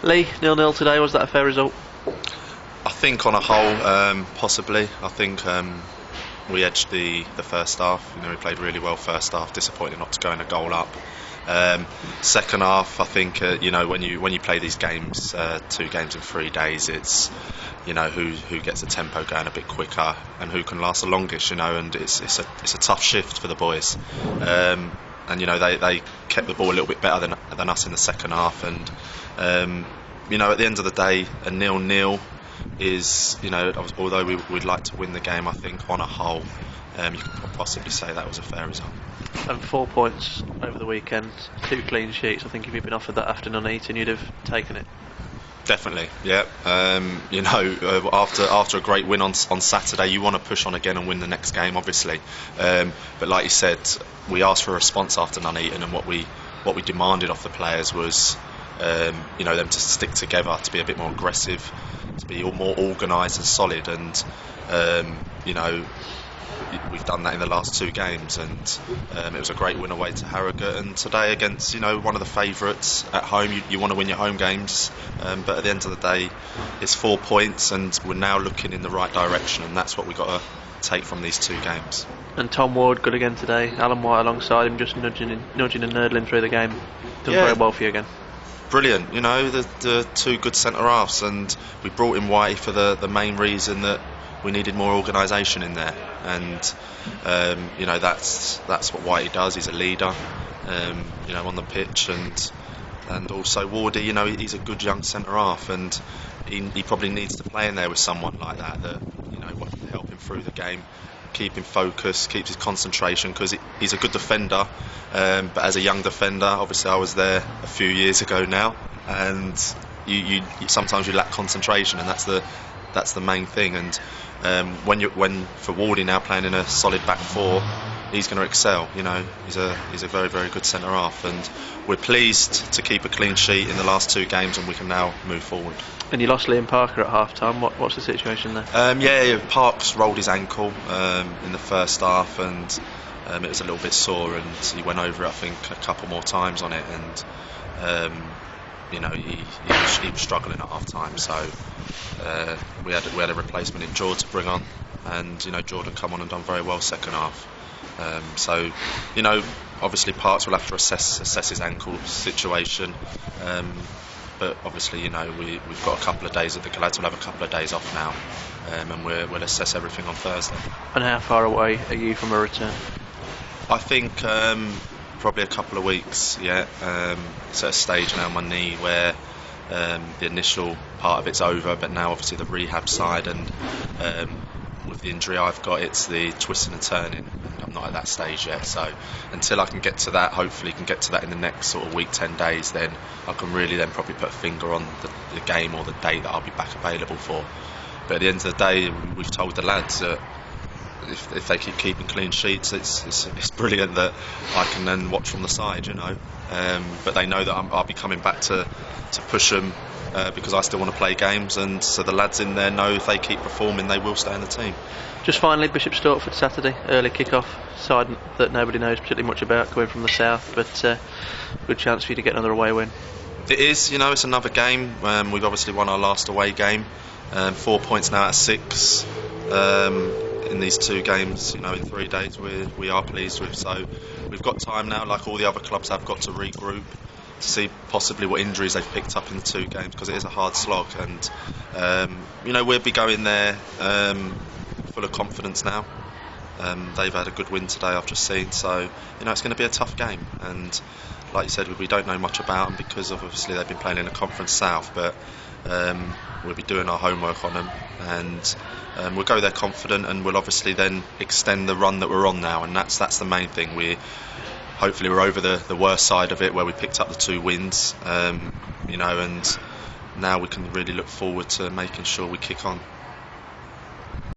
Lee, 0-0 today, was that a fair result? I think on a whole, possibly. I think we edged the first half. We played really well first half. Disappointing not to go in a goal up. Second half, I think when you play these games, 2 games in 3 days, it's who gets the tempo going a bit quicker and who can last the longest. And it's a tough shift for the boys. And they kept the ball a little bit better than us in the second half. And at the end of the day, a 0-0 is, although we'd like to win the game, I think on a whole, you could possibly say that was a fair result. And 4 points over the weekend, 2 clean sheets. I think if you'd been offered that afternoon eating, you'd have taken it. Definitely, yeah. After a great win on Saturday, you want to push on again and win the next game, obviously. But like you said, we asked for a response after Nuneaton, and what we demanded of the players was, them to stick together, to be a bit more aggressive, to be more organised and solid. And we've done that in the last 2 games, and it was a great win away to Harrogate, and today against one of the favourites at home. You want to win your home games, but at the end of the day, it's 4 points, and we're now looking in the right direction, and that's what we've got to take from these 2 games. And Tom Ward good again today. Alan White alongside him, just nudging and nurdling through the game. Done very well for you again. Brilliant, the 2 good centre halves, and we brought in Whitey for the main reason that we needed more organisation in there, and that's what Whitey does. He's a leader, on the pitch, and also Wardy. He's a good young centre half, and he probably needs to play in there with someone like that what can help him through the game, keep him focused, keeps his concentration, because he's a good defender, but as a young defender, obviously I was there a few years ago now, and you sometimes you lack concentration, and that's the main thing. And when for Wardy now playing in a solid back 4, he's going to excel. He's a very, very good centre half, and we're pleased to keep a clean sheet in the last 2 games, and we can now move forward. And you lost Liam Parker at half time. What's the situation there? Parks rolled his ankle in the first half, and it was a little bit sore, and he went over it, I think, a couple more times on it, and he was struggling at half time, so we had a replacement in Jordan to bring on, and Jordan come on and done very well second half. So obviously Parks will have to assess his ankle situation, but obviously we've got a couple of days. The lads will have a couple of days off now, and we'll assess everything on Thursday. And how far away are you from a return? I think probably a couple of weeks. It's at a stage now, my knee, where the initial part of it's over, but now obviously the rehab side, and with the injury I've got, it's the twisting and turning, and I'm not at that stage yet. So until I can get to that, hopefully can get to that in the next sort of week, 10 days, then I can really then probably put a finger on the game or the day that I'll be back available for. But at the end of the day, we've told the lads that if they keep keeping clean sheets, it's brilliant that I can then watch from the side, but they know that I'll be coming back to push them, because I still want to play games, and so the lads in there know if they keep performing, they will stay in the team. Just finally, Bishop Stortford Saturday, early kick-off, side that nobody knows particularly much about, coming from the south, but good chance for you to get another away win. It is, it's another game. We've obviously won our last away game, 4 points now out of 6. In these 2 games, in 3 days, we are pleased with. So we've got time now, like all the other clubs have got, to regroup, to see possibly what injuries they've picked up in the 2 games, because it is a hard slog, and we'll be going there full of confidence now. They've had a good win today, I've just seen, so it's going to be a tough game, and like you said, we don't know much about them, because obviously they've been playing in the Conference South, but we'll be doing our homework on them, and we'll go there confident, and we'll obviously then extend the run that we're on now, and that's the main thing. Hopefully we're over the worst side of it, where we picked up the 2 wins, and now we can really look forward to making sure we kick on.